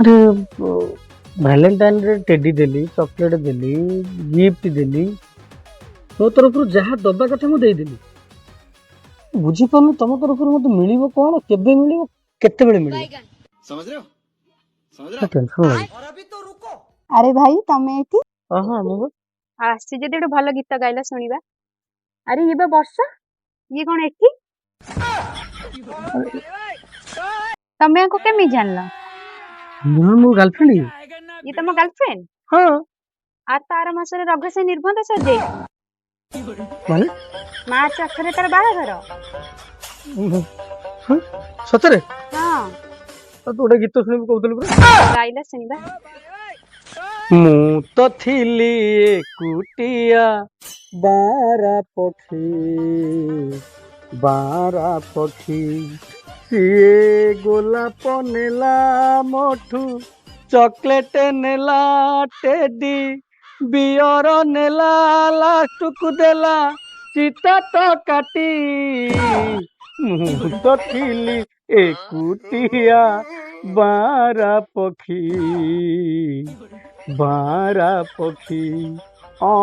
अरे भैलेटाइन टेडी देली चॉकलेट देली गिफ्ट देली तो तरफ जहाँ दबा कथा मुझे बुझी पार्नु तुम तरफ मत मिल कौन केबे मिल केते मिल समझ रहे हो टेंशन लाग और अभी तो रुको। अरे भाई तमे एठी हाँ हाँ मुझे आसी जदि गोटे भल गीत गाइला शुणिबा। अरे ये बा वर्षा ये कौन एठी तमे को केमी जानला मुझे मो गर्लफ्रेंड ये तम गर्लफ्रेंड हाँ आ तार मासरे रग से निर्बंध सजे माने मार्च 18 तार बाहाघर। सतरे हाँ तू गोटे गीत शुणी कहूल पूरा गाइला शुणिबा। मु तो थिली एकुटिया बारा पक्षी सिए गोलाप नेला मोठू चॉकलेट नेला टेडी बियर नेला लास्ट को देला चिता तो काटी मु तो थिली एकुटिया बारा पक्षी ओ